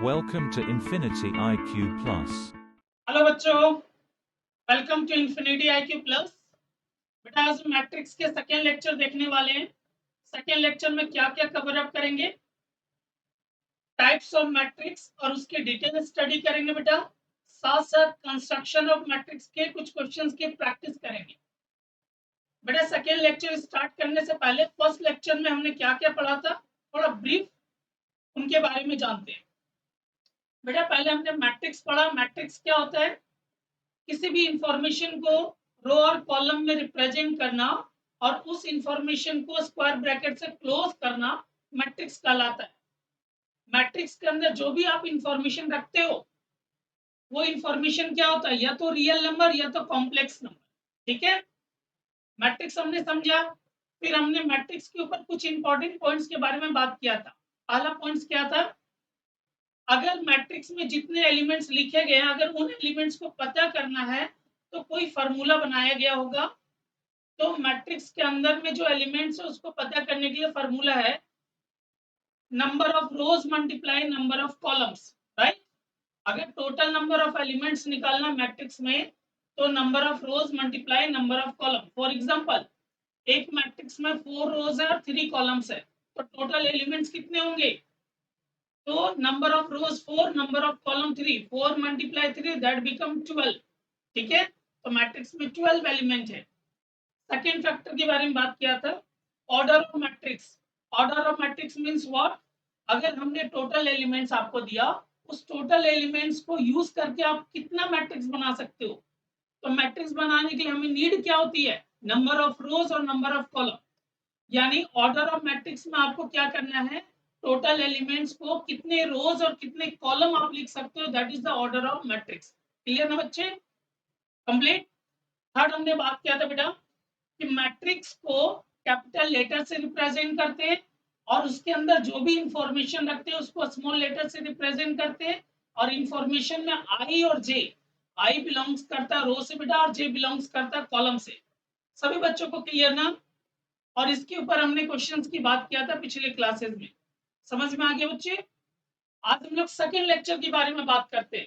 Welcome to Infinity IQ Plus. Hello बच्चों, welcome to Infinity IQ plus. बेटा आज matrix के सेकेंड लेक्चर देखने वाले हैं। सेकेंड लेक्चर में क्या क्या कवर अप करेंगे, टाइप्स ऑफ मैट्रिक्स और उसकी डिटेल स्टडी करेंगे बेटा। साथ साथ कंस्ट्रक्शन ऑफ मैट्रिक्स के कुछ क्वेश्चंस की प्रैक्टिस करेंगे। बेटा सेकेंड लेक्चर स्टार्ट करने से पहले फर्स्ट लेक्चर में हमने क्या क्या पढ़ा था, थोड़ा ब्रीफ उनके बारे में जानते हैं। बेटा पहले हमने मैट्रिक्स पढ़ा। मैट्रिक्स क्या होता है? किसी भी इंफॉर्मेशन को रो और कॉलम में रिप्रेजेंट करना और उस इंफॉर्मेशन को स्क्वायर ब्रैकेट से क्लोज करना मैट्रिक्स कहलाता है। मैट्रिक्स के अंदर जो भी आप इंफॉर्मेशन रखते हो वो इंफॉर्मेशन क्या होता है, या तो रियल नंबर या तो कॉम्प्लेक्स नंबर। ठीक है, मैट्रिक्स हमने समझा। फिर हमने मैट्रिक्स के ऊपर कुछ इंपॉर्टेंट पॉइंट्स के बारे में बात किया था। पहला पॉइंट क्या था? अगर मैट्रिक्स में जितने एलिमेंट्स लिखे गए हैं, अगर उन एलिमेंट्स को पता करना है तो कोई फार्मूला बनाया गया होगा। तो मैट्रिक्स के अंदर में जो एलिमेंट्स है उसको पता करने के लिए फार्मूला है number of rose multiply number of columns, right. अगर टोटल नंबर ऑफ एलिमेंट्स निकालना मैट्रिक्स में तो number of rose multiply number of column. For example एक मैट्रिक्स में 4 रोज है और 3 कॉलम्स है, तो टोटल एलिमेंट्स कितने होंगे? तो number of rose 4, number of column 3, 4 multiply 3 that become 12। ठीक है, तो मैट्रिक्स में 12 एलिमेंट है। सेकेंड फैक्टर के बारे में बात किया था, order of matrix. Order of matrix means what? अगर हमने टोटल एलिमेंट्स आपको दिया, उस टोटल एलिमेंट्स को यूज करके आप कितना मैट्रिक्स बना सकते हो। तो मैट्रिक्स बनाने के लिए हमें नीड क्या होती है? नंबर ऑफ रोज और नंबर ऑफ कॉलम। यानी ऑर्डर ऑफ मैट्रिक्स में आपको क्या करना है? टोटल एलिमेंट्स को कितने रोज और कितने कॉलम आप लिख सकते हो, that is the order of matrix. Clear ना बच्चे? कंप्लीट। थर्ड हमने बात किया था बेटा कि मैट्रिक्स को कैपिटल लेटर से रिप्रेजेंट करते हैं और उसके अंदर जो भी इंफॉर्मेशन रखते हैं उसको स्मॉल लेटर से रिप्रेजेंट करते हैं। और इंफॉर्मेशन में आई और जे, आई बिलोंग्स करता है रो से बेटा और जे बिलोंग्स करता है कॉलम से। सभी बच्चों को क्लियर ना? और इसके ऊपर हमने क्वेश्चंस की बात किया था पिछले क्लासेस में। समझ में आ गया बच्चे? आज हम लोग सेकेंड लेक्चर के बारे में बात करते हैं।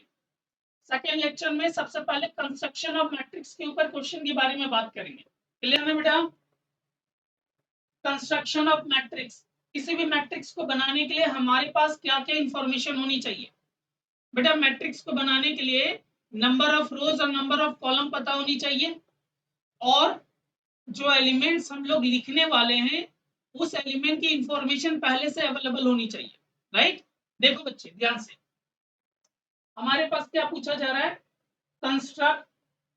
सेकेंड लेक्चर में सबसे पहले कंस्ट्रक्शन ऑफ मैट्रिक्स के ऊपर क्वेश्चन के बारे में बात करेंगे। क्लियर है बेटा? कंस्ट्रक्शन ऑफ मैट्रिक्स, किसी भी मैट्रिक्स को बनाने के लिए हमारे पास क्या क्या इंफॉर्मेशन होनी चाहिए? बेटा मैट्रिक्स को बनाने के लिए नंबर ऑफ रोज और नंबर ऑफ कॉलम पता होनी चाहिए और जो एलिमेंट्स हम लोग लिखने वाले हैं उस एलिमेंट की इंफॉर्मेशन पहले से अवेलेबल होनी चाहिए, राइट। देखो बच्चे ध्यान से, हमारे पास क्या पूछा जा रहा है? कंस्ट्रक्ट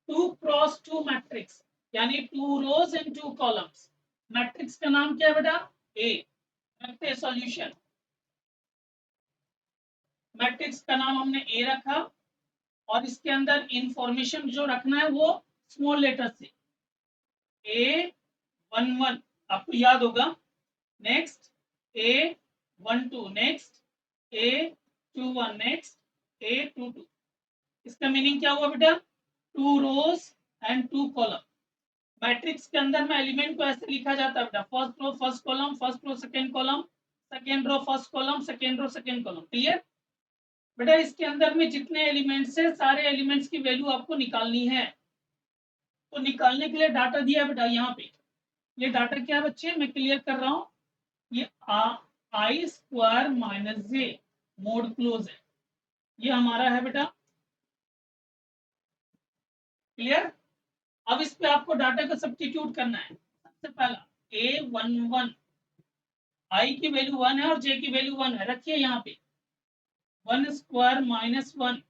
2x2 मैट्रिक्स, यानी 2 रोज एंड 2 कॉलम्स। मैट्रिक्स का नाम क्या है बेटा? ए। रखते हैं सॉल्यूशन। मैट्रिक्स का नाम हमने ए रखा और इसके अंदर इंफॉर्मेशन जो रखना है वो स्मॉल लेटर से A11 आपको याद होगा। Next A12, next A21, next A22। इसका मीनिंग क्या हुआ बेटा? 2 रोज एंड 2 कॉलम। मैट्रिक्स के अंदर में एलिमेंट को ऐसे लिखा जाता है बेटा, first row first column, first row second column, second row first column, second row second column. Clear बेटा? इसके अंदर में जितने एलिमेंट्स है सारे एलिमेंट्स की वैल्यू आपको निकालनी है। तो निकालने के लिए डाटा दिया है बेटा यहाँ पे। ये डाटा क्या है बच्चे, मैं क्लियर कर रहा हूँ। ये आई स्क्वायर माइनस जे मोड क्लोज है, ये हमारा है बेटा। क्लियर? अब इस पे आपको डाटा का सब्स्टिट्यूट करना है। सबसे पहला A11, आई की वैल्यू 1 है और जे की वैल्यू 1 है, रखिए यहाँ पे। 1 स्क्वायर माइनस 1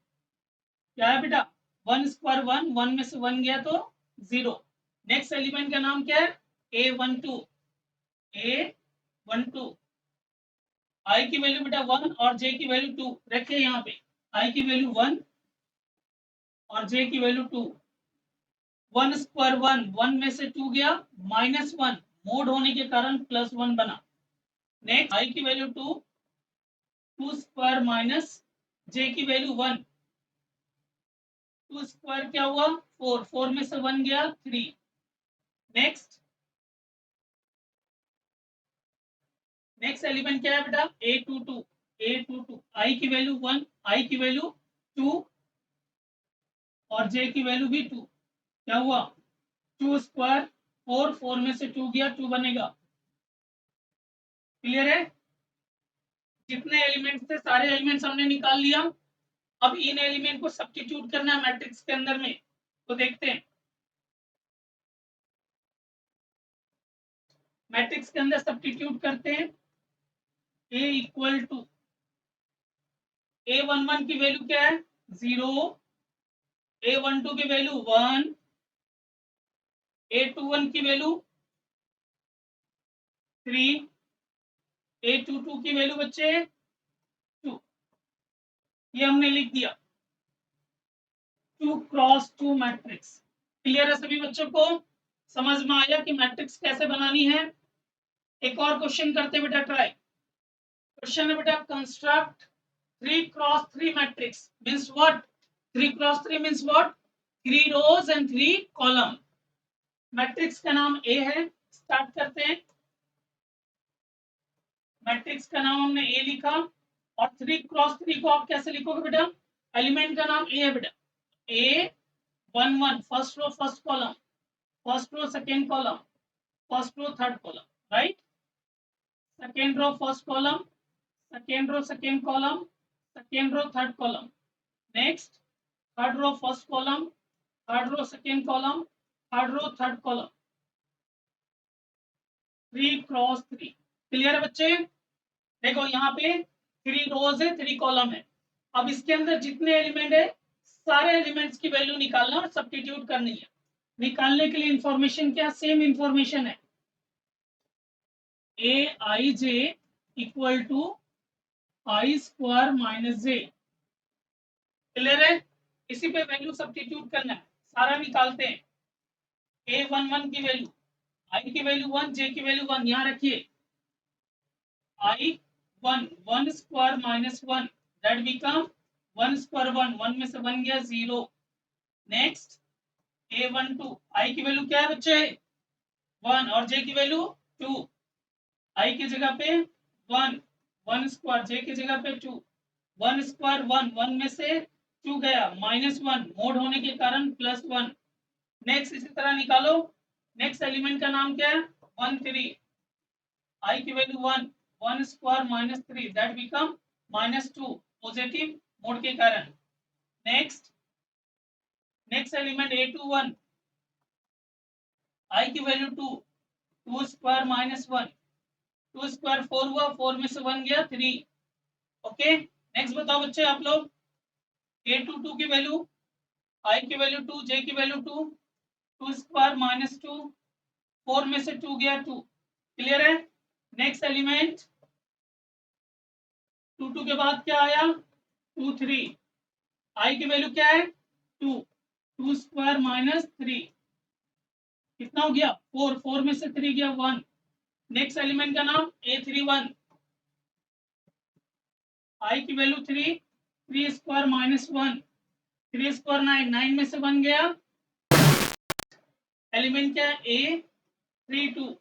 क्या है बेटा? 1 स्क्वायर 1, 1 में से 1 गया तो 0। नेक्स्ट एलिमेंट का नाम क्या है? A12। A12 आई की वैल्यू बेटा 1 और जे की वैल्यू 2, रखिए यहाँ पे। आई की वैल्यू 1 और जे की वैल्यू 2। 1 स्क्वायर 1, 1 में से 2 गया, माइनस 1 मोड होने के कारण प्लस 1 बना। नेक्स्ट आई की वैल्यू 2, 2 स्क्वायर माइनस जे की वैल्यू 1, 2 स्क्वायर क्या हुआ? 4, 4 में से 1 गया 3। नेक्स्ट नेक्स्ट एलिमेंट क्या है बेटा? A22। A22 I की वैल्यू 1, I की वैल्यू 2 और J की वैल्यू भी 2। क्या हुआ 2 स्क्वायर 4, 4 में से 2 गया 2 बनेगा। क्लियर है? जितने एलिमेंट्स थे सारे एलिमेंट्स हमने निकाल लिया। अब इन एलिमेंट को सब्स्टिट्यूट करना है मैट्रिक्स के अंदर में, तो देखते हैं। मैट्रिक्स के अंदर सब्स्टिट्यूट करते हैं। A इक्वल टू A11 की वैल्यू क्या है 0, A12 की वैल्यू 1, A21 की वैल्यू 3, A22 की वैल्यू बच्चे 2। ये हमने लिख दिया 2 क्रॉस 2 मैट्रिक्स। क्लियर है सभी बच्चों को? समझ में आया कि मैट्रिक्स कैसे बनानी है? एक और क्वेश्चन करते बेटा ट्राई। क्वेश्चन है बेटा construct 3 cross 3 matrix means what? 3 cross 3 means what? 3 rows and 3 column. Matrix का नाम ए है। स्टार्ट करते हैं। मैट्रिक्स का नाम हमने ए लिखा और 3 क्रॉस 3 को आप कैसे लिखोगे बेटा? एलिमेंट का नाम ए है बेटा। A11 first row first column, first row second column, first row third column, right? Second row first column, second row second column, second row third column. Next third row first column, third row second column, third row third column. 3 cross 3। Clear है बच्चे? देखो यहाँ पे 3 रोज है 3 column है। अब इसके अंदर जितने एलिमेंट है सारे एलिमेंट्स की वैल्यू निकालना और सब्स्टिट्यूट करनी है। निकालने के लिए इंफॉर्मेशन क्या सेम इंफॉर्मेशन है। A i j equal to i square minus j. Clear है? इसी पे वैल्यू सब्स्टिट्यूट करना है। सारा निकालते हैं। A11 की वैल्यू, आई की वैल्यू 1, जे की वैल्यू 1 यहाँ रखिए। आई 1, 1 square minus 1 that become 1 square 1, 1 में से 1 गया 0। नेक्स्ट A12 आई की वैल्यू क्या है बच्चे 1 और जे की वैल्यू 2। आई की जगह पे 1, 1 स्क्वायर, जे की जगह पे 2, 1 स्क्वायर 1, 1 में से 2 गया -1, मोड होने के कारण +1। नेक्स्ट इसी तरह निकालो। नेक्स्ट एलिमेंट का नाम क्या है 1 3। आई की value 1, 1 square -3 that become -2 positive mode के कारण। नेक्स्ट एलिमेंट A21 आई की वैल्यू 2, 2 स्क्वायर -1, 2 स्क्वायर 4 हुआ, 4 में से 1 गया 3। ओके नेक्स्ट बताओ बच्चे आप लोग। A22 की वैल्यू, आई की वैल्यू 2, जे की वैल्यू 2, 2 स्क्वायर -2, 4 में से 2 गया 2। क्लियर है? नेक्स्ट एलिमेंट 2 2 के बाद क्या आया 2 3। आई की वैल्यू क्या है 2, 2 स्क्वायर -3 कितना हो गया 4, 4 में से 3 गया 1। नेक्स्ट एलिमेंट का नाम A31। आई की वैल्यू 3, 3 स्क्वायर -1, 3 स्क्वायर 9, 9 में से 1 गया। एलिमेंट क्या है A32।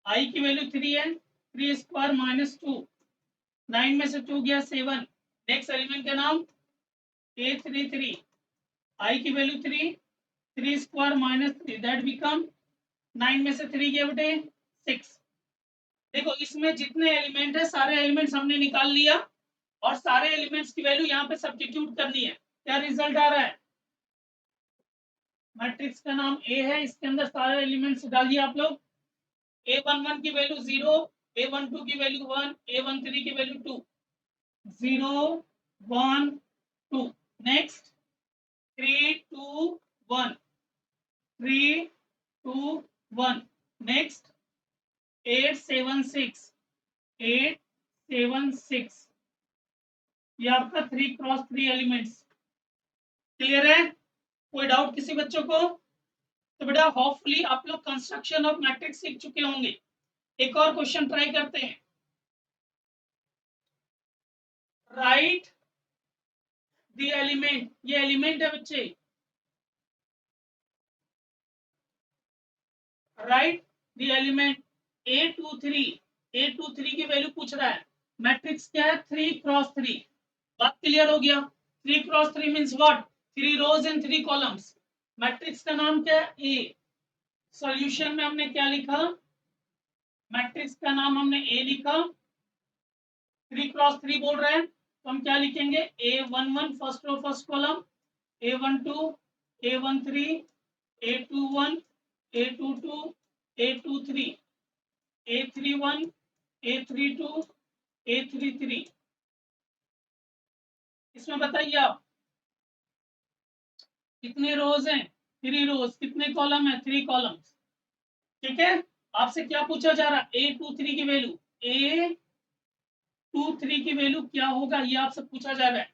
आई की वैल्यू 3 है, 3 स्क्वायर -2, 9 में से 2 गया 7। नेक्स्ट एलिमेंट का नाम A33। आई की वैल्यू 3, 3 स्क्वायर -3 दैट बिकम 9 में से 3 गया बेटे 6। देखो इसमें जितने एलिमेंट है सारे एलिमेंट्स हमने निकाल लिया और सारे एलिमेंट्स की वैल्यू यहाँ पे सब्स्टिट्यूट करनी है। क्या रिजल्ट आ रहा है? मैट्रिक्स का नाम ए है, इसके अंदर सारे एलिमेंट्स डालिए आप लोग। A11 की वैल्यू 0, A12 की वैल्यू 1, A13 की वैल्यू 2, 0 1 2। नेक्स्ट 3 2 1, 3 2 1। नेक्स्ट 8 7 6, 8 7 6। ये आपका 3 क्रॉस 3 एलिमेंट्स। क्लियर है? कोई डाउट किसी बच्चों को? तो बेटा होपफुली आप लोग कंस्ट्रक्शन ऑफ मैट्रिक्स सीख चुके होंगे। एक और क्वेश्चन ट्राई करते हैं। राइट द एलिमेंट, ये एलिमेंट है बच्चे। Right the element A23, A23 की वैल्यू पूछ रहा है। मैट्रिक्स क्या है? 3x3। बात क्लियर हो गया? 3x3 means what? 3 rows and 3 columns. Matrix का नाम क्या है? ए। सॉल्यूशन में हमने क्या लिखा? मैट्रिक्स का नाम हमने ए लिखा। 3x3 बोल रहे हैं तो हम क्या लिखेंगे? A11 first row first column, A12, A13, A21, A22, A23, A31, A32, A33। इसमें बताइए आप कितने रोज हैं? 3 रोज। कितने कॉलम है? 3 कॉलम्स। ठीक है। आपसे क्या पूछा जा रहा है? A23 की वैल्यू, A23 की वैल्यू क्या होगा ये आपसे पूछा जा रहा है।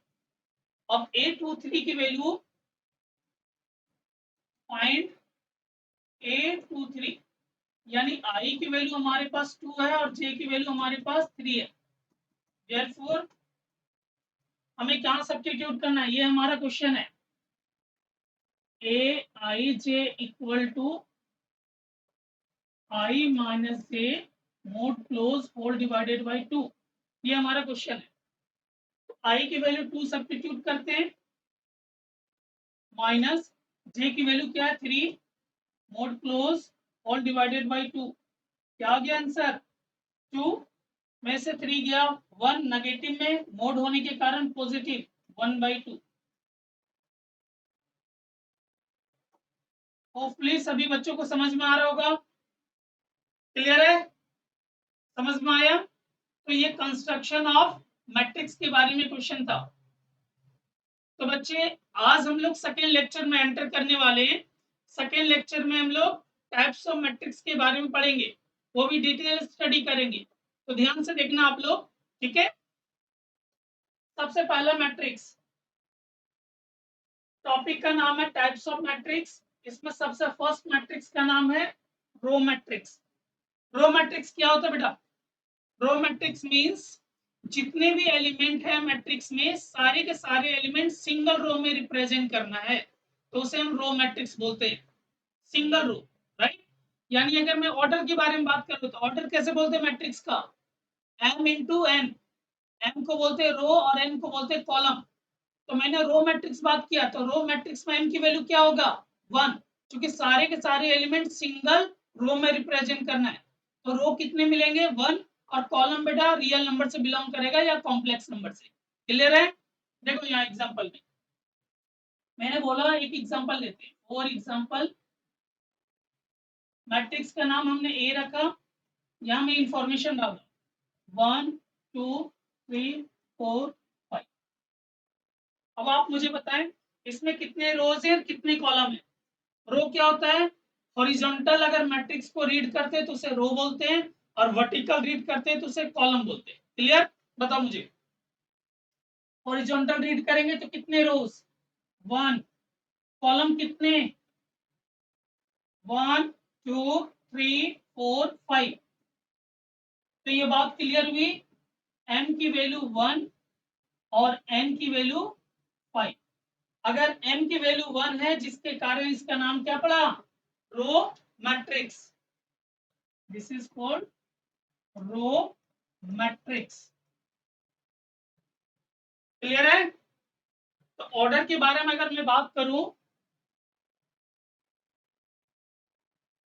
अब A23 की वैल्यू फाइंड A23, यानी I की वैल्यू हमारे पास 2 है और J की वैल्यू हमारे पास 3 है। देयरफॉर हमें क्या सब्स्टिट्यूट करना है? ये हमारा क्वेश्चन है। Aij equal to I minus J mod close whole divided by 2। ये हमारा क्वेश्चन है। तो I की वैल्यू 2 सब्स्टिट्यूट करते हैं, माइनस J की वैल्यू क्या है? 3 mod close whole divided by 2। क्या आ गया आंसर? 2 में से 3 गया 1, नेगेटिव में मोड होने के कारण पॉजिटिव 1/2। होपफुली सभी बच्चों को समझ में आ रहा होगा। क्लियर है? समझ में आया? तो ये कंस्ट्रक्शन ऑफ मैट्रिक्स के बारे में क्वेश्चन था। तो बच्चे आज हम लोग सेकेंड लेक्चर में एंटर करने वाले हैं। सेकेंड लेक्चर में हम लोग टाइप्स ऑफ मैट्रिक्स के बारे में पढ़ेंगे, वो भी डिटेल स्टडी करेंगे। तो ध्यान से देखना आप लोग, ठीक है। सबसे पहला मैट्रिक्स, टॉपिक का नाम है टाइप्स ऑफ मैट्रिक्स। इसमें सबसे फर्स्ट मैट्रिक्स का नाम है रो मैट्रिक्स। रो मैट्रिक्स क्या होता है बेटा? रो मैट्रिक्स मींस जितने भी एलिमेंट है मैट्रिक्स में, सारे के सारे एलिमेंट सिंगल रो में रिप्रेजेंट करना है, तो उसे हम रो मैट्रिक्स बोलते हैं। Single row, right. यानी अगर मैं ऑर्डर के बारे में बात करूं तो ऑर्डर कैसे बोलते हैं मैट्रिक्स का? m into n. m को बोलते हैं रो और n को बोलते हैं कॉलम। तो मैंने रो मैट्रिक्स बात किया, तो रो मैट्रिक्स में m की वैल्यू क्या होगा? 1, क्योंकि सारे के सारे एलिमेंट सिंगल रो में रिप्रेजेंट करना है। तो रो कितने मिलेंगे? 1। और कॉलम बेटा रियल नंबर से बिलोंग करेगा या कॉम्प्लेक्स नंबर से। क्लियर है? देखो यहाँ एग्जांपल में मैंने बोला, एक एग्जांपल लेते हैं। फॉर एग्जांपल मैट्रिक्स का नाम हमने ए रखा, यहाँ में इंफॉर्मेशन डाला 1 2 3 4 5। अब आप मुझे बताएं इसमें कितने रोज है और कितने कॉलम है? रो क्या होता है? हॉरिजॉन्टल अगर मैट्रिक्स को रीड करते हैं तो उसे रो बोलते हैं, और वर्टिकल रीड करते हैं तो उसे कॉलम बोलते हैं। क्लियर? बताओ मुझे, हॉरिजॉन्टल रीड करेंगे तो कितने रोज? 1। कॉलम कितने? 1 2 3 4 5। तो ये बात क्लियर हुई, m की वैल्यू 1 और n की वैल्यू 5। अगर m की वैल्यू 1 है जिसके कारण इसका नाम क्या पड़ा? Row matrix. This is called row matrix. Clear है? तो ऑर्डर के बारे में अगर मैं बात करूं,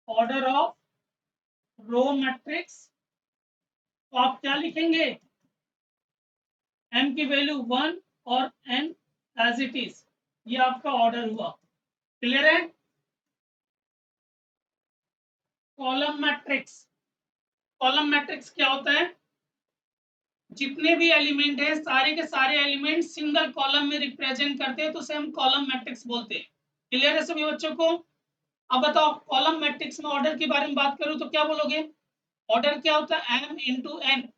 ऑर्डर ऑफ रो मैट्रिक्स, तो आप क्या लिखेंगे? m की वैल्यू 1 और n एज इट इज, ये आपका ऑर्डर हुआ। क्लियर है? कॉलम मैट्रिक्स, कॉलम मैट्रिक्स क्या होता है? जितने भी एलिमेंट है सारे के सारे एलिमेंट सिंगल कॉलम में रिप्रेजेंट करते हैं, तो उसे हम कॉलम मैट्रिक्स बोलते हैं। क्लियर है सभी बच्चों को? अब बताओ कॉलम मैट्रिक्स में ऑर्डर के बारे में बात करूं तो क्या बोलोगे? ऑर्डर क्या होता है? m into n.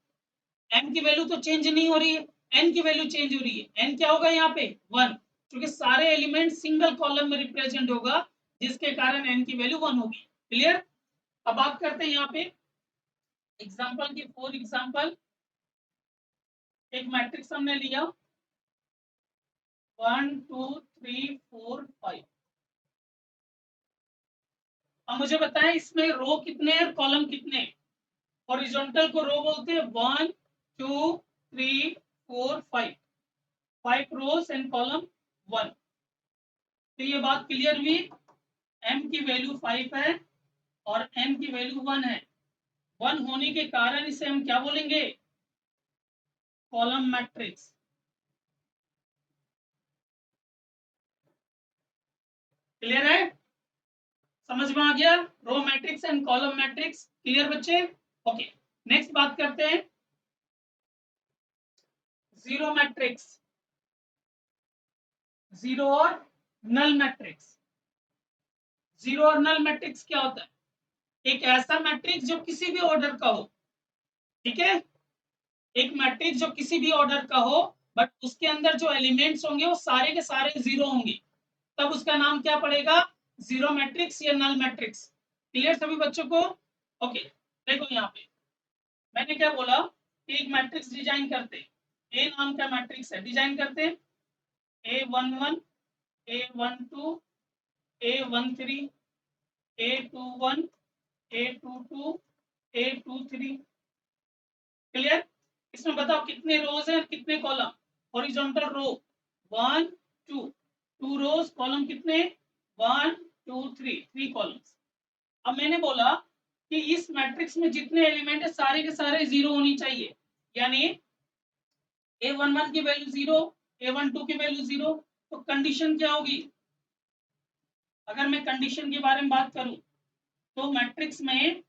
m की वैल्यू तो चेंज नहीं हो रही है, n की वैल्यू चेंज हो रही है। n क्या होगा यहाँ पे? 1, क्योंकि सारे एलिमेंट सिंगल कॉलम में रिप्रेजेंट होगा, जिसके कारण n की वैल्यू 1 होगी। क्लियर? अब बात करते हैं यहाँ पे एग्जाम्पल की। फॉर एग्जाम्पल एक मैट्रिक्स हमने लिया 1 2 3 4 5। अब मुझे बताएं इसमें रो कितने हैं और कॉलम कितने हैं? हॉरिजॉन्टल को रो बोलते हैं 1 2 3 4 5 रोज एंड कॉलम 1। तो ये बात क्लियर हुई, m की वैल्यू 5 है और n की वैल्यू 1 है। 1 होने के कारण इसे हम क्या बोलेंगे, कॉलम मैट्रिक्स। क्लियर है, समझ में आ गया, row matrix and column matrix. Clear बच्चे, ओके। नेक्स्ट बात करते हैं जीरो मैट्रिक्स, जीरो और नल मैट्रिक्स। जीरो और नल मैट्रिक्स क्या होता है, एक ऐसा मैट्रिक्स जो किसी भी ऑर्डर का हो, ठीक है, एक मैट्रिक्स जो किसी भी ऑर्डर का हो बट उसके अंदर जो एलिमेंट्स होंगे वो सारे के सारे जीरो होंगे, तब उसका नाम क्या पड़ेगा, जीरो मैट्रिक्स या नल मैट्रिक्स। क्लियर सभी बच्चों को, ओके। देखो यहाँ पे मैंने क्या बोला कि एक मैट्रिक्स डिजाइन करते, ए नाम का मैट्रिक्स है, डिजाइन करते A11 A12 A13 A21 A22 A23। Clear, इसमें बताओ कितने रोज हैं कितने कॉलम, हॉरिजॉन्टल रो 1 2, 2 रोज, कॉलम कितने 1 2 3, 3 कॉलम्स। अब मैंने बोला कि इस मैट्रिक्स में जितने एलिमेंट है सारे के सारे जीरो होनी चाहिए, यानी A11 की वैल्यू जीरो, A12 की वैल्यू जीरो। तो कंडीशन क्या होगी, अगर मैं कंडीशन के बारे में बात करूं तो मैट्रिक्स में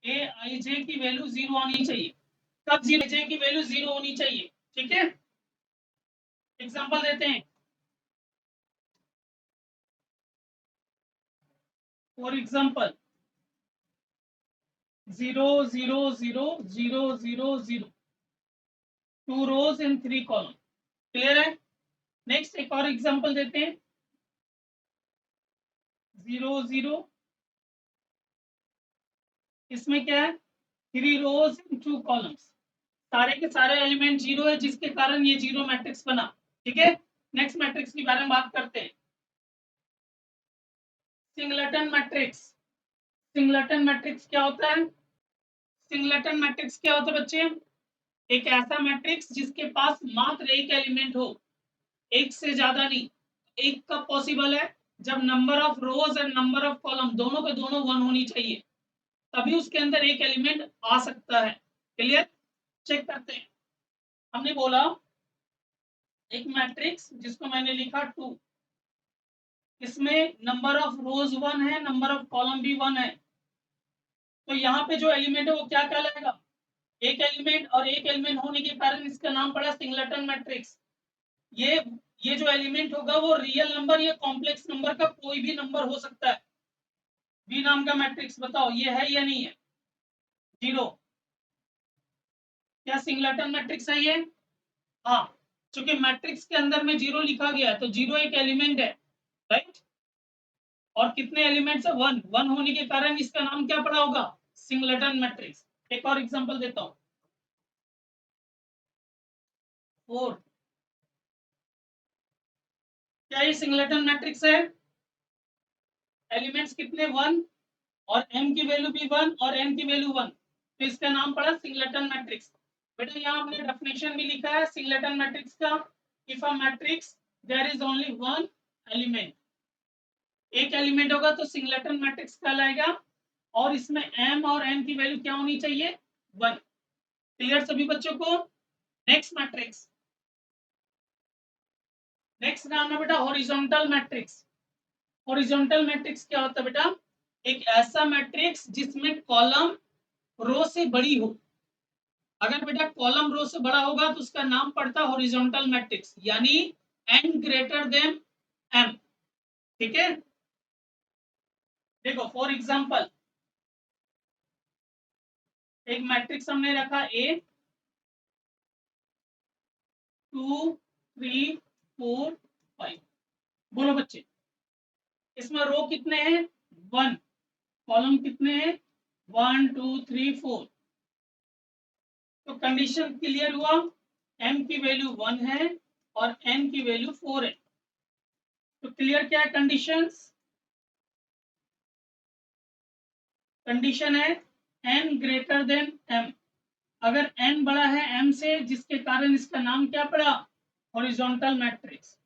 ए आई जे की वैल्यू जीरो आनी चाहिए। कब जीरो, जे की वैल्यू जीरो होनी चाहिए, ठीक है। एग्जांपल देते हैं, for example 0 0 0 0 0 0, 2 rows and 3 column. Clear है, नेक्स्ट एक और एग्जांपल देते हैं 0 0, इसमें क्या है 3 रोज एंड 2 कॉलम्स, सारे के सारे एलिमेंट जीरो है जिसके कारण ये जीरो मैट्रिक्स बना, ठीक है। नेक्स्ट मैट्रिक्स के बारे में बात करते हैं, सिंगलेटन मैट्रिक्स। सिंगलेटन मैट्रिक्स क्या होता है, सिंगलेटन मैट्रिक्स क्या होता है बच्चे, एक ऐसा मैट्रिक्स जिसके पास मात्र एक एलिमेंट हो, एक से ज्यादा नहीं। एक कब पॉसिबल है, जब number of rows and number of column दोनों के दोनों 1 होनी चाहिए, तभी उसके अंदर एक एलिमेंट आ सकता है। क्लियर, चेक करते हैं। हमने बोला एक मैट्रिक्स जिसको मैंने लिखा 2, इसमें नंबर ऑफ रोज 1 है, नंबर ऑफ कॉलम भी 1 है, तो यहाँ पे जो एलिमेंट है वो क्या कहलाएगा, एक एलिमेंट, और एक एलिमेंट होने के कारण इसका नाम पड़ा सिंगलेटन मैट्रिक्स। ये ये जो एलिमेंट होगा वो रियल नंबर या कॉम्प्लेक्स नंबर का कोई भी नंबर हो सकता है। बी नाम का मैट्रिक्स बताओ ये है या नहीं है, जीरो, क्या सिंगलेटन मैट्रिक्स है ये, हाँ, क्योंकि मैट्रिक्स के अंदर में जीरो लिखा गया है तो जीरो एक एलिमेंट है, राइट। और कितने एलिमेंट्स है, 1, 1 होने के कारण इसका नाम क्या पड़ा होगा, सिंगलेटन मैट्रिक्स। एक और एग्जांपल देता हूं 4, क्या ये सिंगलेटन मैट्रिक्स है, एलिमेंट्स कितने 1 और m की वैल्यू भी 1 और n की वैल्यू 1, तो इसका नाम पड़ा सिंगलेटन मैट्रिक्स। बेटा यहाँ हमने डेफिनेशन भी लिखा है सिंगलेटन मैट्रिक्स का, if a matrix there is only one element, एक एलिमेंट होगा तो सिंगलेटन मैट्रिक्स कहलाएगा, और इसमें m और n की वैल्यू क्या होनी चाहिए, 1। क्लियर सभी बच्चों को, नेक्स्ट मैट्रिक्स, नेक्स्ट नाम है बेटा हॉरिजॉन्टल मैट्रिक्स। हॉरिजॉन्टल मैट्रिक्स क्या होता है बेटा, एक ऐसा मैट्रिक्स जिसमें कॉलम रो से बड़ी हो, अगर बेटा कॉलम रो से बड़ा होगा तो उसका नाम पड़ता है हॉरिजॉन्टल मैट्रिक्स, यानी n ग्रेटर देन m, ठीक है। देखो फॉर एग्जांपल एक मैट्रिक्स हमने रखा A 2 3 4 5, बोलो बच्चे इसमें रो कितने हैं 1, कॉलम कितने हैं 1 2 3 4, तो कंडीशन क्लियर हुआ, m की वैल्यू 1 है और n की वैल्यू 4 है, तो क्लियर क्या है कंडीशंस, कंडीशन है n ग्रेटर देन m, अगर n बड़ा है m से, जिसके कारण इसका नाम क्या पड़ा, horizontal matrix.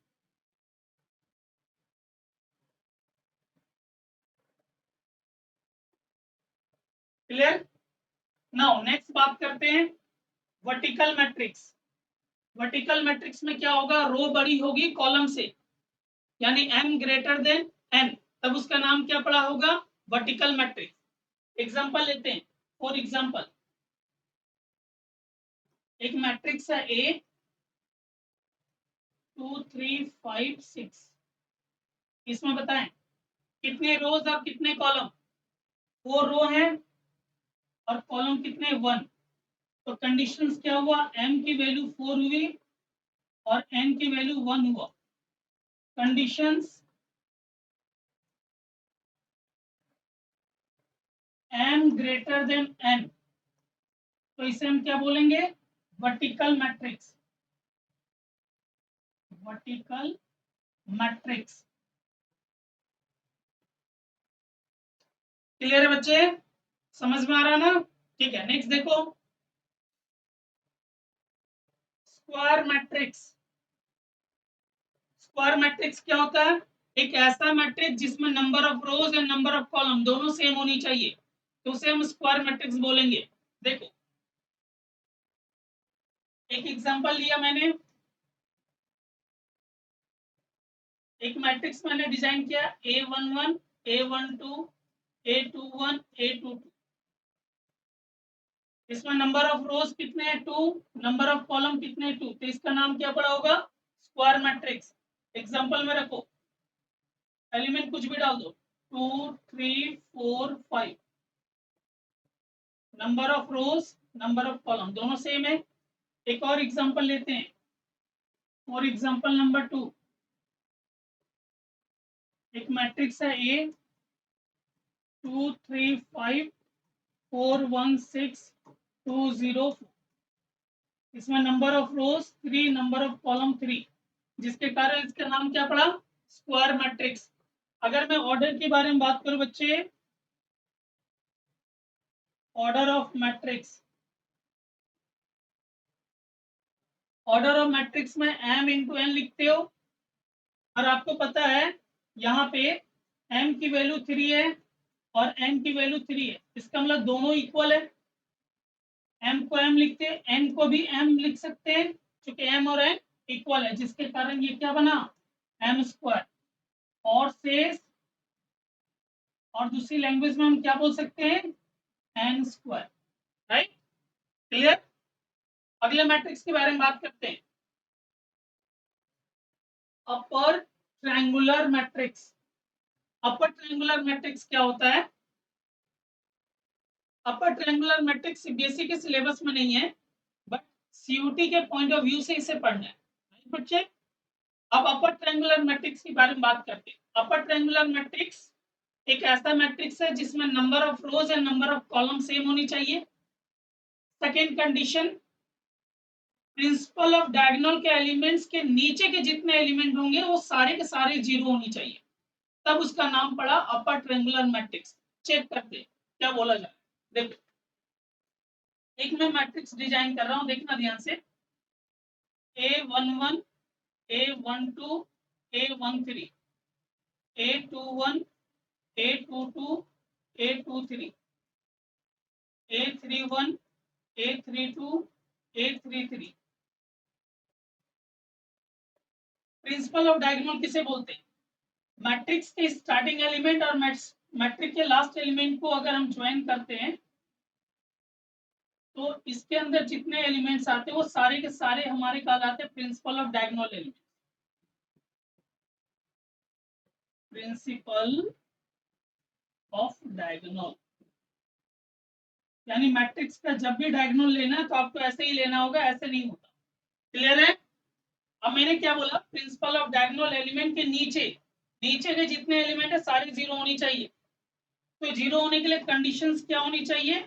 Clear. Now next बात करते हैं वर्टिकल मैट्रिक्स। वर्टिकल मैट्रिक्स में क्या होगा, रो बड़ी होगी कॉलम से, यानी m ग्रेटर देन n, तब उसका नाम क्या पड़ा होगा, वर्टिकल मैट्रिक्स। एग्जांपल लेते हैं। फॉर एग्जांपल एक मैट्रिक्स है A 2 3 5 6, इसमें बताएं कितने रोज और कितने कॉलम, 4 रो है और कॉलम कितने 1। तो कंडीशंस क्या हुआ, m की वैल्यू 4 हुई और n की वैल्यू 1 हुआ। Conditions m greater than n, तो इसे हम क्या बोलेंगे, vertical matrix. Vertical matrix. Clear है बच्चे, समझ में आ रहा ना। ठीक है, नेक्स्ट देखो स्क्वायर मैट्रिक्स। स्क्वायर मैट्रिक्स क्या होता है, एक ऐसा मैट्रिक्स जिसमें number of rows and number of column दोनों सेम होनी चाहिए, तो उसे हम स्क्वायर मैट्रिक्स बोलेंगे। देखो एक एग्जांपल लिया मैंने, एक मैट्रिक्स मैंने डिजाइन किया A11 A12 A21 A22, इसमें नंबर ऑफ रोज कितने हैं 2, नंबर ऑफ कॉलम कितने हैं 2, तो इसका नाम क्या पड़ा होगा, स्क्वायर मैट्रिक्स। एग्जांपल में रखो, एलिमेंट कुछ भी डाल दो, 2 3 4 5, number of rose number of column दोनों सेम है। एक और एग्जांपल लेते हैं, और एग्जांपल नंबर 2, एक मैट्रिक्स है A 2 3 5 4 1 6 2 0 4, इसमें number of rose 3 number of column 3, जिसके कारण इसका नाम क्या पड़ा, स्क्वायर मैट्रिक्स। अगर मैं ऑर्डर के बारे में बात करूं बच्चे, order of matrix, order of matrix में m इंटू n लिखते हो, और आपको पता है यहाँ पे m की वैल्यू 3 है और n की वैल्यू 3 है, इसका मतलब दोनों इक्वल है। m को m लिखते हैं, n को भी m लिख सकते हैं, क्योंकि m और n इक्वल है, जिसके कारण ये क्या बना, m स्क्वायर। और शेष, और दूसरी लैंग्वेज में हम क्या बोल सकते हैं, n स्क्वायर। Right, clear. अगले मैट्रिक्स के बारे में बात करते हैं, अपर ट्रायंगुलर मैट्रिक्स। अपर ट्रायंगुलर मैट्रिक्स क्या होता है, अपर ट्रायंगुलर मैट्रिक्स सीबीएसई के सिलेबस में नहीं है, बट सीयूटी के पॉइंट ऑफ व्यू से इसे पढ़ना है बच्चे। अब अपर ट्रायंगुलर मैट्रिक्स के बारे में बात करते हैं। अपर ट्रायंगुलर मैट्रिक्स एक ऐसा मैट्रिक्स है जिसमें number of rows and number of column same होनी चाहिए। Second condition, principal of diagonal के एलिमेंट्स के नीचे के जितने एलिमेंट होंगे वो सारे के सारे जीरो होनी चाहिए, तब उसका नाम पड़ा अपर ट्रायंगुलर मैट्रिक्स। चेक करते क्या बोला जाए। देखो एक मैं मैट्रिक्स डिजाइन कर रहा हूं, देखना ध्यान से, A11 A12 A13 A21 A22 A23 A31 A32 A33। Principal of diagonal किसे बोलते हैं, मैट्रिक्स के स्टार्टिंग एलिमेंट और मैट्रिक्स के लास्ट एलिमेंट को अगर हम ज्वाइन करते हैं तो इसके अंदर जितने एलिमेंट्स आते हैं वो सारे के सारे हमारे कहलाते हैं principal of diagonal element. Principal of diagonal, यानी मैट्रिक्स का जब भी डायगोनल लेना है तो आपको ऐसे ही लेना होगा, ऐसे नहीं होता। क्लियर है। अब मैंने क्या बोला, प्रिंसिपल ऑफ डायगोनल एलिमेंट के नीचे, नीचे के जितने एलिमेंट है सारे जीरो होनी चाहिए। तो जीरो होने के लिए कंडीशंस क्या होनी चाहिए,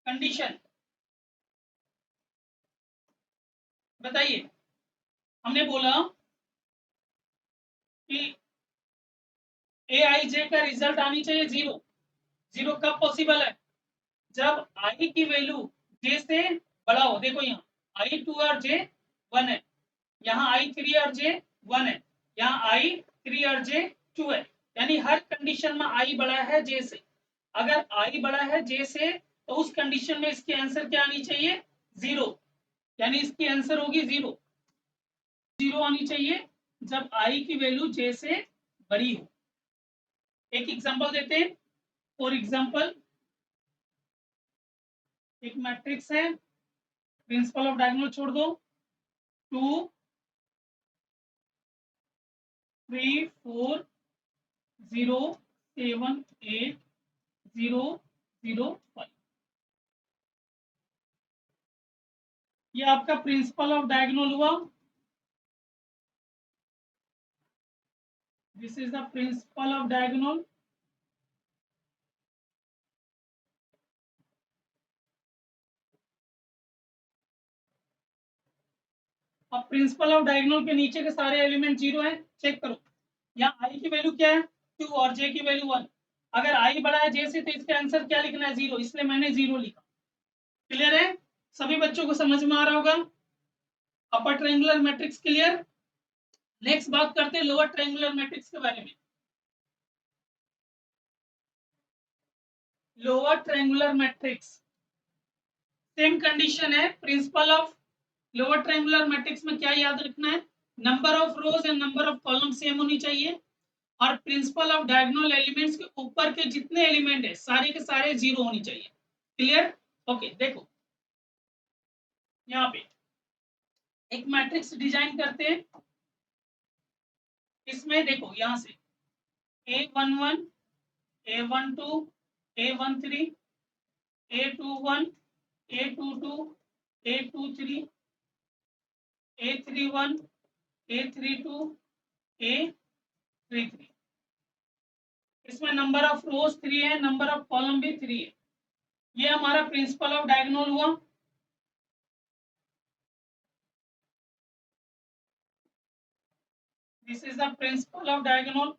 कंडीशन बताइए। हमने बोला कि ए आई जे का रिजल्ट आनी चाहिए जीरो। जीरो कब पॉसिबल है, जब आई की वैल्यू जे से बड़ा हो, देखो यहाँ आई 2 और जे 1 है, यहाँ आई 3 और जे 1 है, यहाँ आई 3 और जे 2 है, यानी हर कंडीशन में आई बड़ा है जे से। अगर आई बड़ा है जे से तो उस कंडीशन में इसकी आंसर क्या आनी चाहिए? 0, यानी इसकी आंसर होगी 0, 0 आनी चाहिए जब आई की वैल्यू जे से बड़ी हो। एक एग्जांपल देते हैं। फॉर एग्जांपल, एक मैट्रिक्स है, प्रिंसिपल ऑफ डायगोनल छोड़ दो, 2 3 4 0 7 8 0 0 5, ये आपका प्रिंसिपल ऑफ डायगोनल हुआ। This is the principal of diagonal. अब प्रिंसिपल ऑफ डायगोनल के नीचे के सारे एलिमेंट 0 हैं, चेक करो। यहाँ आई की वैल्यू क्या है? 2 और जे की वैल्यू 1। अगर आई बड़ा है जे से तो इसका आंसर क्या लिखना है? 0, इसलिए मैंने 0 लिखा। क्लियर है? सभी बच्चों को समझ में आ रहा होगा upper triangular matrix. Clear? Next बात करते हैं लोअर ट्रायंगुलर मैट्रिक्स के बारे में। Lower triangular matrix same condition है। Principal of lower triangular matrix में क्या याद रखना है? Number of rows and number of column same होनी चाहिए, और प्रिंसिपल ऑफ डायगोनल एलिमेंट्स के ऊपर के जितने एलिमेंट है सारे के सारे 0 होनी चाहिए। क्लियर? ओके, देखो यहाँ पे एक मैट्रिक्स डिजाइन करते हैं। इसमें देखो यहाँ से A11 A12 A13 A21 A22 A23 A31 A32 A33। इसमें नंबर ऑफ रोज 3 है, नंबर ऑफ कॉलम भी 3 है। ये हमारा प्रिंसिपल ऑफ डायगोनल हुआ। This is the principal of diagonal.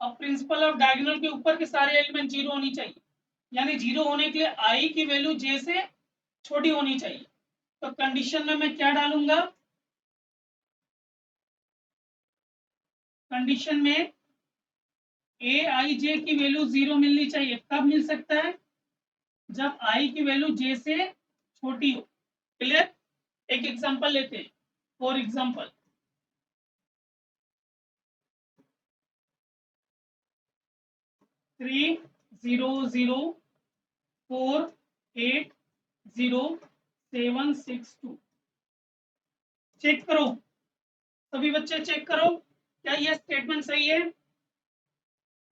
अब प्रिंसिपल ऑफ डायगोनल के ऊपर के सारे एलिमेंट 0 होनी चाहिए, यानी 0 होने के लिए आई की वैल्यू जे से छोटी होनी चाहिए। तो कंडीशन में मैं क्या डालूंगा? कंडीशन में ए आई जे की वैल्यू 0 मिलनी चाहिए। कब मिल सकता है? जब आई की वैल्यू जे से छोटी हो। क्लियर? एक एग्जांपल लेते हैं। For example, 3 0 0 4 8 0 7 6 2। चेक करो, सभी बच्चे चेक करो, क्या यह स्टेटमेंट सही है?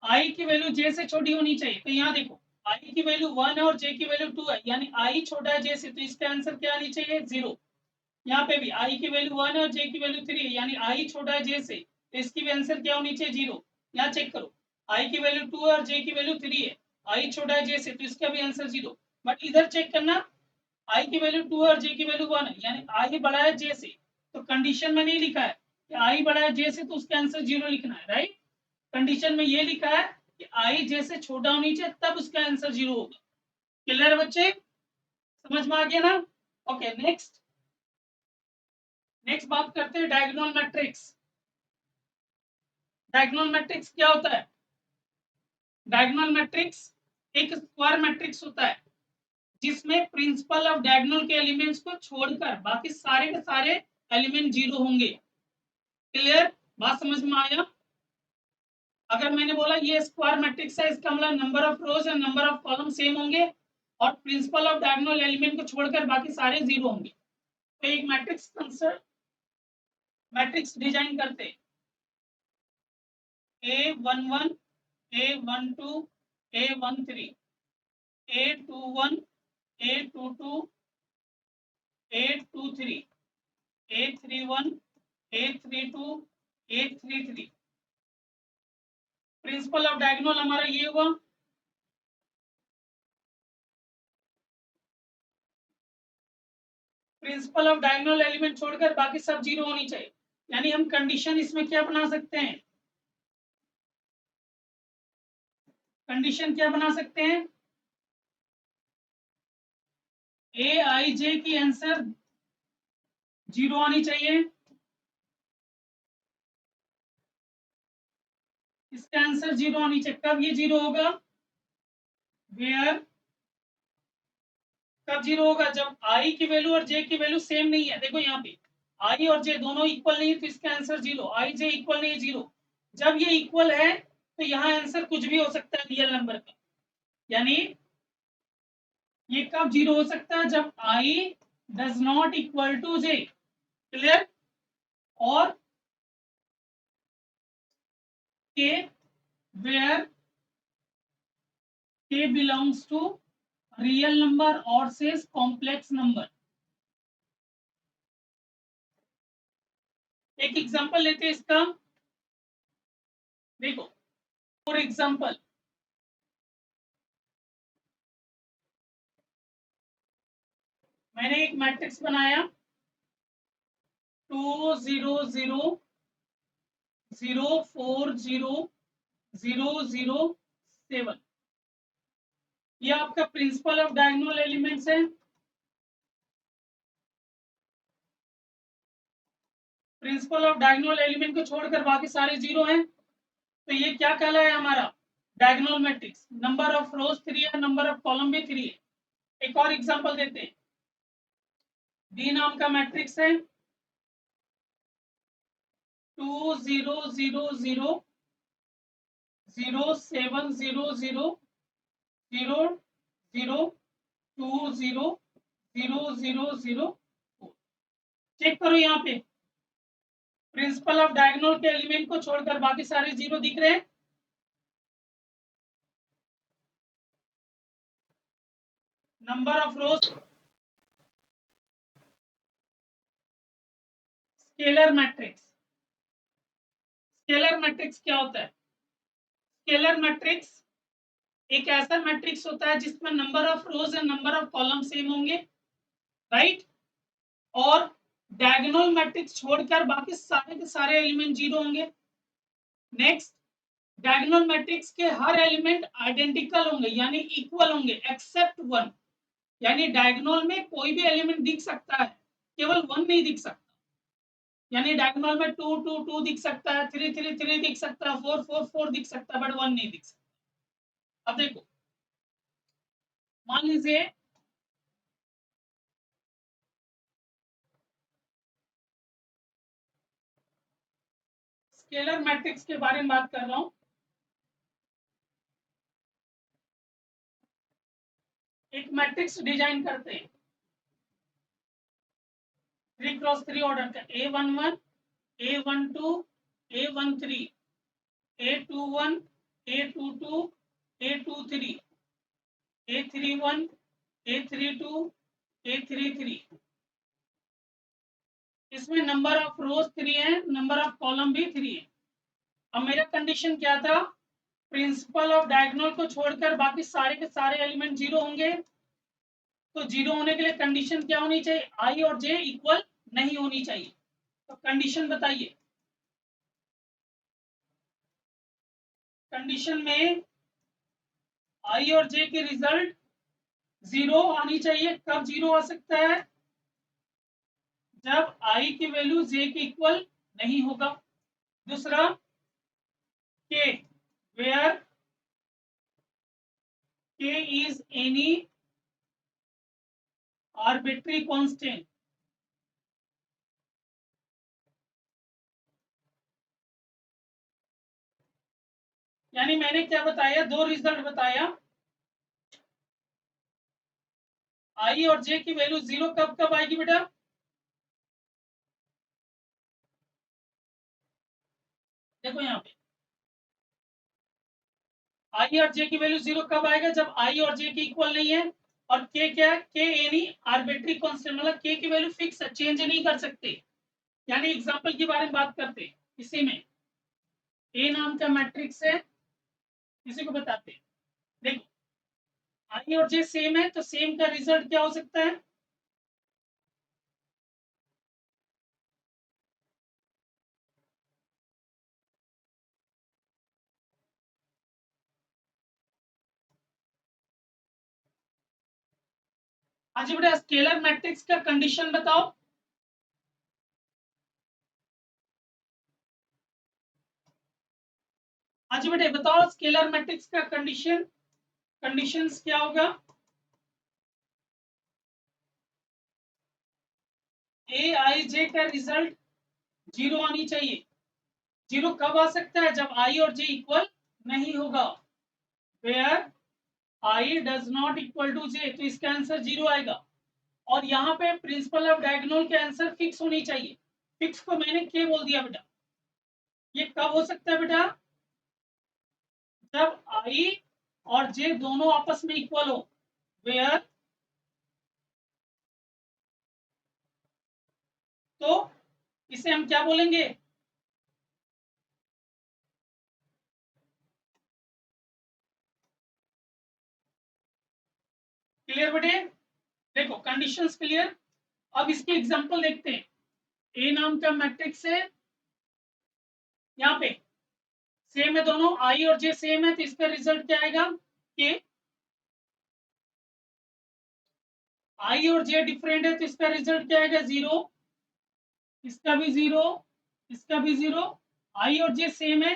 आई की वैल्यू जे से छोटी होनी चाहिए। तो यहाँ देखो, आई की वैल्यू 1 है और जे की वैल्यू 2 है, यानी आई छोटा है जे से, तो इसका आंसर क्या आनी चाहिए? 0। यहाँ पे भी आई की वैल्यू 1 है और जे की वैल्यू 3 है, यानी आई छोटा है जे से, तो इसकी भी आंसर क्या होनी चाहिए? 0। यहाँ चेक करो, आई की वैल्यू 2 है और जे की वैल्यू 3 है, आई छोटा है जे से, तो इसका भी आंसर 0। बट इधर चेक करना, आई की वैल्यू 2 है और जे की वैल्यू 1 है, यानी आई बड़ा है जे से। तो कंडीशन में नहीं लिखा है कि आई बड़ा है जे से तो उसका आंसर 0 लिखना है, राइट? कंडीशन में ये लिखा है कि आई जे से छोटा होनी चाहिए, तब उसका आंसर 0 होगा। क्लियर बच्चे? समझ में आ गया ना? ओके, नेक्स्ट बात करते हैं डायगोनल मैट्रिक्स। डायगोनल मैट्रिक्स क्या होता है? डायगोनल मैट्रिक्स एक स्क्वायर मैट्रिक्स होता है जिसमें प्रिंसिपल ऑफ डायगोनल के एलिमेंट्स को छोड़कर बाकी सारे के सारे एलिमेंट 0 होंगे। क्लियर? बात समझ में आया? अगर मैंने बोला ये स्क्वायर मैट्रिक्स है, इसका मतलब number of rows and number of column same होंगे, और प्रिंसिपल ऑफ डायगोनल एलिमेंट को छोड़कर बाकी सारे 0 होंगे। तो एक मैट्रिक्स डिजाइन करते हैं। A11 A12 A13 A21 A22 A23 A31 A32 A33। Principal of diagonal हमारा ये हुआ। प्रिंसिपल ऑफ डायगोनल एलिमेंट छोड़कर बाकी सब 0 होनी चाहिए, यानी हम कंडीशन इसमें क्या बना सकते हैं, कंडीशन क्या बना सकते हैं, ए आई जे की आंसर 0 आनी चाहिए, इसका आंसर 0 आनी चाहिए। कब ये 0 होगा, वेयर, कब 0 होगा, जब आई की वैल्यू और जे की वैल्यू सेम नहीं है। देखो यहाँ पे आई और जे दोनों इक्वल नहीं है तो इसका आंसर 0, आई जे इक्वल नहीं है 0। जब ये इक्वल है तो यहाँ आंसर कुछ भी हो सकता है रियल नंबर का, यानी ये कब 0 हो सकता है, जब i does not equal to j, clear, और k where k belongs to real number और सेज कॉम्प्लेक्स नंबर। एक एग्जांपल लेते हैं इसका, देखो फॉर एग्जांपल मैंने एक मैट्रिक्स बनाया 2 0 0 0 4 0 0 0 7, ये आपका प्रिंसिपल ऑफ डायगोनल एलिमेंट्स है। प्रिंसिपल ऑफ डायगोनल एलिमेंट को छोड़कर बाकी सारे 0 हैं, तो ये क्या कहलाया हमारा डायगोनल मैट्रिक्स। नंबर ऑफ रोज 3 है, नंबर ऑफ कॉलम भी 3 है। एक और एग्जांपल देते हैं, बी नाम का मैट्रिक्स है 2 0 0 0 0 7 0 0 0 0 2 0 0 0 0 चेक करो यहाँ पे प्रिंसिपल ऑफ डायगोनल के एलिमेंट को छोड़कर बाकी सारे 0 दिख रहे हैं। Number of rose, scalar matrix, scalar matrix क्या होता है, स्केलर मैट्रिक्स एक ऐसा मैट्रिक्स होता है जिसमें number of rows and number of column same होंगे, राइट, और डायगोनल मैट्रिक्स छोड़कर बाकी सारे के सारे एलिमेंट 0 होंगे। नेक्स्ट, डायगोनल मैट्रिक्स के हर एलिमेंट आइडेंटिकल होंगे यानी इक्वल होंगे एक्सेप्ट 1, यानी डायगोनल में कोई भी एलिमेंट दिख सकता है, केवल 1 नहीं दिख सकता, यानी डायगोनल में 2 2 2 दिख सकता है, 3 3 3 दिख सकता है, 4 4 4 दिख सकता है, बट 1 नहीं दिख सकता। अब देखो मान लीजिए स्केलर मैट्रिक्स के बारे में बात कर रहा हूं, एक मैट्रिक्स डिजाइन करते हैं 3x3 ऑर्डर का, A11 A12 A13 A21 A22 A23 A31 A32 A33, इसमें नंबर ऑफ रोज 3 है, नंबर ऑफ कॉलम भी 3 है। अब मेरा कंडीशन क्या था, प्रिंसिपल ऑफ डायगोनल को छोड़कर बाकी सारे के सारे एलिमेंट 0 होंगे, तो 0 होने के लिए कंडीशन क्या होनी चाहिए, आई और जे इक्वल नहीं होनी चाहिए। तो कंडीशन बताइए, कंडीशन में आई और जे के रिजल्ट 0 आनी चाहिए। कब 0 आ सकता है, जब आई की वैल्यू जे के इक्वल नहीं होगा। दूसरा, के वेयर के इज एनी आर्बिट्री कांस्टेंट, यानी मैंने क्या बताया, दो रिजल्ट बताया, आई और जे की वैल्यू 0 कब कब आएगी बेटा, देखो यहाँ पे आई और जे की वैल्यू 0 कब आएगा, जब आई और जे की इक्वल नहीं है, और के क्या है, के एनी आर्बिट्री कांस्टेंट, मतलब के की वैल्यू फिक्स है, चेंज नहीं कर सकते। यानी एग्जांपल के बारे में बात करते हैं, इसी में ए नाम का मैट्रिक्स है, इसी को बताते हैं। देखो आई और जे सेम है तो सेम का रिजल्ट क्या हो सकता है, आज बेटा स्केलर मैट्रिक्स का कंडीशन बताओ। आज बेटे बताओ स्केलर मैट्रिक्स का कंडीशंस क्या होगा। ए आई जे का रिजल्ट जीरो आनी चाहिए। जीरो कब आ सकता है, जब आई और जे इक्वल नहीं होगा। Where i does not equal to j, तो इसका आंसर जीरो आएगा। और यहाँ पे प्रिंसिपल ऑफ डायगोनल के आंसर फिक्स होनी चाहिए। फिक्स को मैंने क्या बोल दिया बेटा, ये कब हो सकता है बेटा, जब आई और जे दोनों आपस में इक्वल हो। वेयर, तो इसे हम क्या बोलेंगे, क्लियर बेटे। देखो कंडीशंस क्लियर। अब इसके एग्जांपल देखते हैं। ए नाम का मैट्रिक्स है, यहाँ पे सेम है दोनों, आई और जे सेम है, तो इसका रिजल्ट क्या आएगा कि आई और जे डिफरेंट है, तो इसका रिजल्ट क्या आएगा जीरो। इसका भी जीरो, इसका भी जीरो। आई और जे सेम है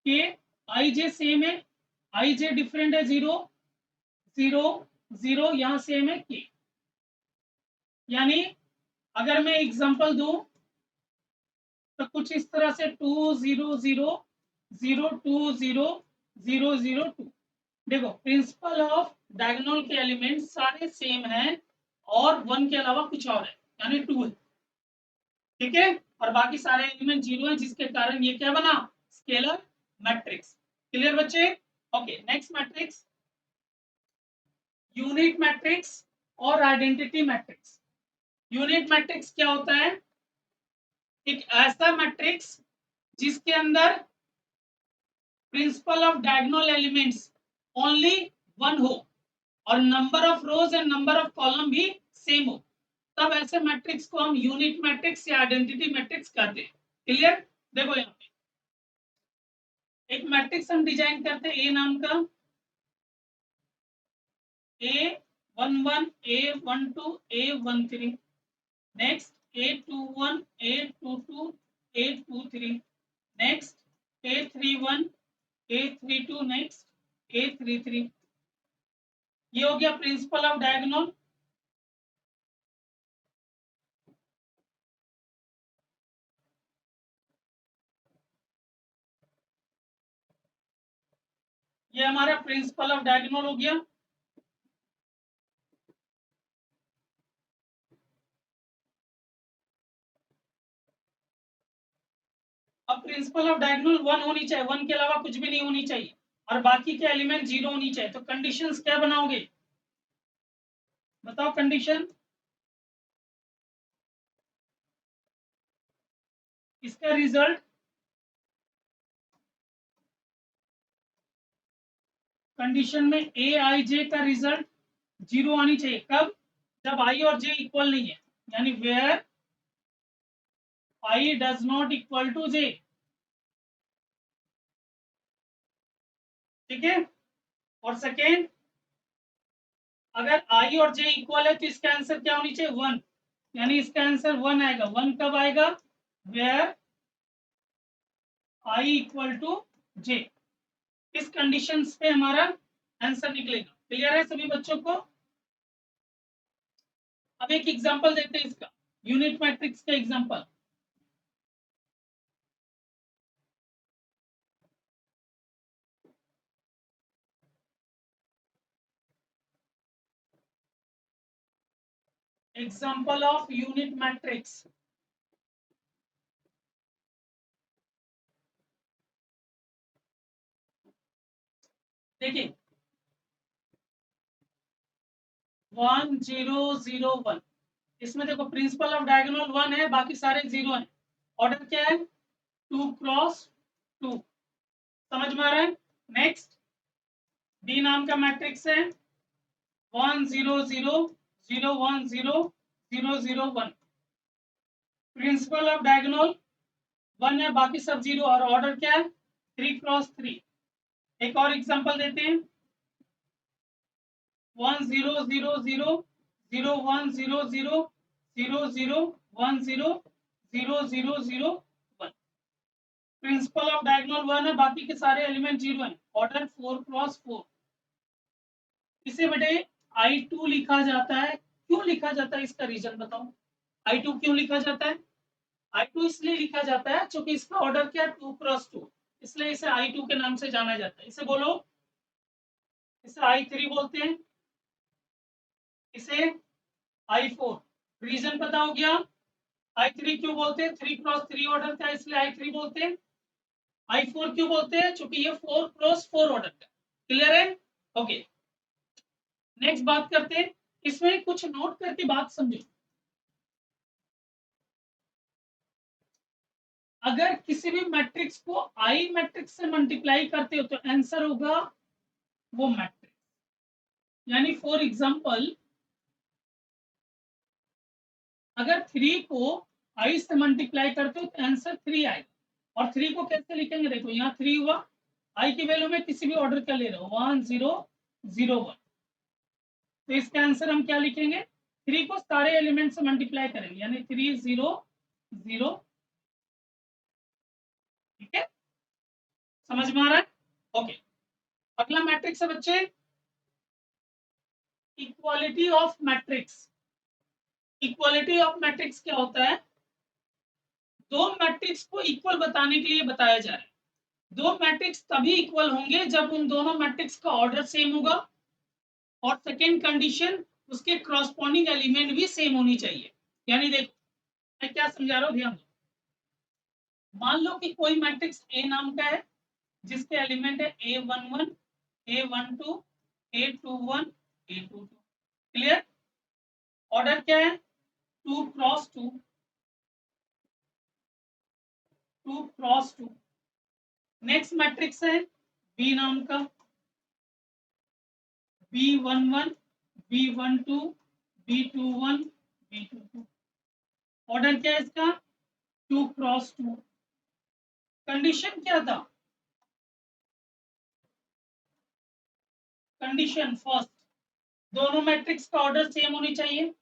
के, आई जे सेम है, आई जे डिफरेंट है जीरो, जीरो, जीरो, यहाँ सेम है के। यानी अगर मैं एग्जांपल दूं तो कुछ इस तरह से 2 0 0 0 2 0 0 0 2। देखो प्रिंसिपल ऑफ डायगोनल के एलिमेंट सारे सेम हैं और वन के अलावा कुछ और है, यानी टू है। ठीक है, और बाकी सारे एलिमेंट जीरो है, जिसके कारण ये क्या बना, स्केलर मैट्रिक्स। क्लियर बच्चे। Okay, next matrix, unit matrix और आइडेंटिटी मैट्रिक्स। यूनिट मैट्रिक्स क्या होता है, एक ऐसा मैट्रिक्स जिसके अंदर principal of diagonal elements only one हो और number of rows and number of column भी सेम हो, तब ऐसे मैट्रिक्स को हम यूनिट मैट्रिक्स या आइडेंटिटी मैट्रिक्स कहते हैं। क्लियर। देखो यहाँ पे एक मैट्रिक्स हम डिजाइन करते हैं ए नाम का, A11 A12 A13, next A21 A22 A23, next A31 A32, next A33। ये हो गया प्रिंसिपल ऑफ डायगोनल। ये हमारा प्रिंसिपल ऑफ डायगोनल हो गया। अब प्रिंसिपल ऑफ डायगोनल वन होनी चाहिए, वन के अलावा कुछ भी नहीं होनी चाहिए, और बाकी के एलिमेंट जीरो होनी चाहिए। तो कंडीशंस क्या बनाओगे, बताओ कंडीशन। इसका रिजल्ट, कंडीशन में ए आई जे का रिजल्ट जीरो आनी चाहिए। कब, जब आई और जे इक्वल नहीं है, यानी where i does not equal to j. ठीक है, और सेकेंड, अगर आई और जे इक्वल है तो इसका आंसर क्या होनी चाहिए, वन, यानी इसका आंसर वन आएगा। वन कब आएगा, वेयर आई इक्वल टू जे। इस कंडीशंस पे हमारा आंसर निकलेगा। क्लियर है सभी बच्चों को। अब एक एग्जांपल देते हैं इसका, यूनिट मैट्रिक्स का example. Example of unit matrix. देखिए 1 0 0 1, इसमें देखो प्रिंसिपल ऑफ डायगोनल वन है, बाकी सारे जीरो हैं। ऑर्डर क्या है, 2 क्रॉस 2। समझ में आ रहा है। नेक्स्ट डी नाम का मैट्रिक्स है 1 0 0 0 1 0 0 0 1। प्रिंसिपल ऑफ डायगोनल वन है, बाकी सब जीरो, और ऑर्डर क्या है 3 क्रॉस 3। एक और एग्जांपल देते हैं 1 0 0 0 0 1 0 0 0 0 1 0 0 0 0 1। प्रिंसिपल ऑफ डायगोनल 1 है, बाकी के सारे एलिमेंट 0 हैं। Order 4 cross 4। इसे बेटे I2 लिखा जाता है। क्यों लिखा जाता है इसका रीजन बताओ। I2 क्यों लिखा जाता है? I2 इसलिए लिखा जाता है क्योंकि इसका ऑर्डर क्या है 2 क्रॉस 2, इसलिए इसे I2 के नाम से जाना जाता है। इसे बोलो, इसे I3 बोलते हैं, इसे I4। रीजन पता हो गया। I3 क्यों बोलते हैं? 3 क्रॉस 3 ऑर्डर का, इसलिए I3 बोलते हैं। I4 क्यों बोलते हैं? क्योंकि ये 4 क्रॉस 4 ऑर्डर का। क्लियर है? ओके, नेक्स्ट बात करते हैं। इसमें कुछ नोट करके बात समझो। अगर किसी भी मैट्रिक्स को आई मैट्रिक्स से मल्टीप्लाई करते हो तो आंसर होगा वो मैट्रिक्स। यानी फॉर एग्जांपल, अगर 3 को आई से मल्टीप्लाई करते हो तो आंसर 3 आएगा। और 3 को कैसे लिखेंगे? देखो यहाँ 3 हुआ, आई की वैल्यू में किसी भी ऑर्डर का ले रहे हो 1 0 0 1, तो इसका आंसर हम क्या लिखेंगे? 3 को सारे एलिमेंट से मल्टीप्लाई करेंगे, यानी 3 0 0। ठीक है, समझ में आ रहा है? ओके, अगला मैट्रिक्स है बच्चे equality of matrix. Equality of matrix क्या होता है? दो मैट्रिक्स को इक्वल बताने के लिए बताया जा रहा है। दो मैट्रिक्स तभी इक्वल होंगे जब उन दोनों मैट्रिक्स का ऑर्डर सेम होगा, और सेकेंड कंडीशन उसके क्रॉसपोंडिंग एलिमेंट भी सेम होनी चाहिए। यानी देखो मैं क्या समझा रहा हूँ, ध्यान दो। मान लो कि कोई मैट्रिक्स ए नाम का है जिसके एलिमेंट है A11 A12 A21 A22। Clear? Order क्या है? 2 क्रॉस 2 2 क्रॉस 2। नेक्स्ट मैट्रिक्स है बी नाम का, B11 B12 B21 B22। Order क्या है इसका? 2 क्रॉस 2। कंडीशन क्या था? कंडीशन फर्स्ट, दोनों मैट्रिक्स का ऑर्डर सेम होनी चाहिए।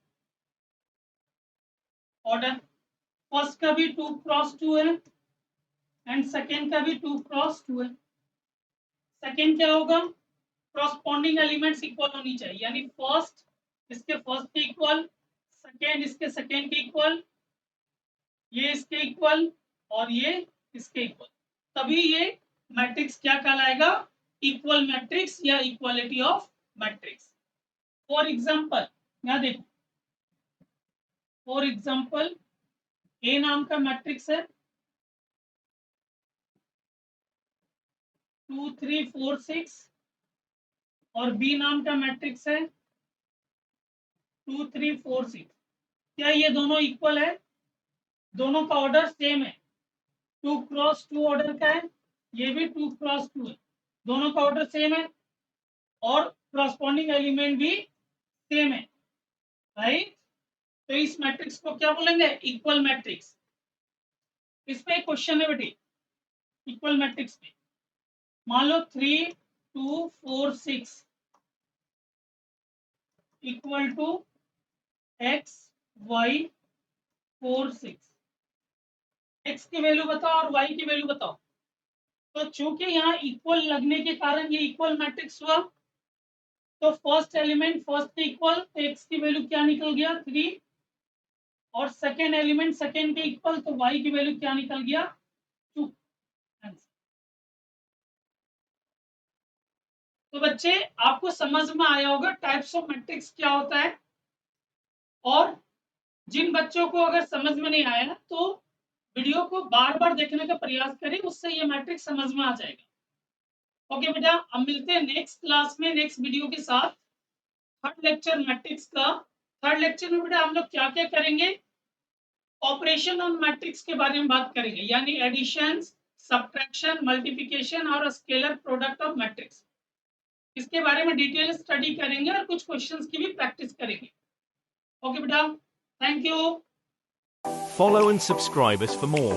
ऑर्डर फर्स्ट का भी 2 क्रॉस 2 है एंड सेकेंड का भी 2 क्रॉस 2 है। सेकेंड क्या होगा? क्रॉसपोंडिंग एलिमेंट्स इक्वल होनी चाहिए, यानी फर्स्ट इसके फर्स्ट के इक्वल, सेकेंड इसके सेकेंड के इक्वल, ये इसके इक्वल और ये इसके इक्वल, तभी ये मैट्रिक्स क्या कहलाएगा? इक्वल मैट्रिक्स या equality of matrix. For example यहाँ देखो, फॉर एग्जांपल ए नाम का मैट्रिक्स है 2 3 4 6 और बी नाम का मैट्रिक्स है 2 3 4 6। क्या ये दोनों इक्वल है? दोनों का ऑर्डर सेम है, 2 क्रॉस 2 ऑर्डर का है, ये भी 2 क्रॉस 2 है, दोनों का ऑर्डर सेम है और क्रॉसपोंडिंग एलिमेंट भी सेम है, राइट? तो इस मैट्रिक्स को क्या बोलेंगे? Equal matrix. इसमें एक क्वेश्चन है बेटी, इक्वल मैट्रिक्स में मान लो 3 2 4 6 equal to x y 4 6। x की वैल्यू बताओ और y की वैल्यू बताओ। तो चूंकि यहाँ इक्वल लगने के कारण ये इक्वल मैट्रिक्स हुआ, तो फर्स्ट एलिमेंट फर्स्ट के इक्वल, तो x की वैल्यू क्या निकल गया? 3, और सेकेंड एलिमेंट सेकेंड के इक्वल, तो y की वैल्यू क्या निकल गया? 2। तो बच्चे आपको समझ में आया होगा टाइप्स ऑफ मैट्रिक्स क्या होता है। और जिन बच्चों को अगर समझ में नहीं आया तो वीडियो को बार बार देखने का प्रयास करें, उससे ये मैट्रिक्स समझ में आ जाएगा। ओके बेटा, अब मिलते हैं नेक्स्ट क्लास में नेक्स्ट वीडियो के साथ, थर्ड लेक्चर मैट्रिक्स का। थर्ड लेक्चर में बेटा हम लोग क्या क्या करेंगे? ऑपरेशन ऑन मैट्रिक्स के बारे में बात करेंगे, यानी एडिशन, सब्ट्रैक्शन, मल्टीप्लिकेशन और स्केलर प्रोडक्ट ऑफ मैट्रिक्स। इसके बारे में डिटेल स्टडी करेंगे और कुछ क्वेश्चंस की भी प्रैक्टिस करेंगे। ओके बेटा, thank you. Follow and subscribe us for more.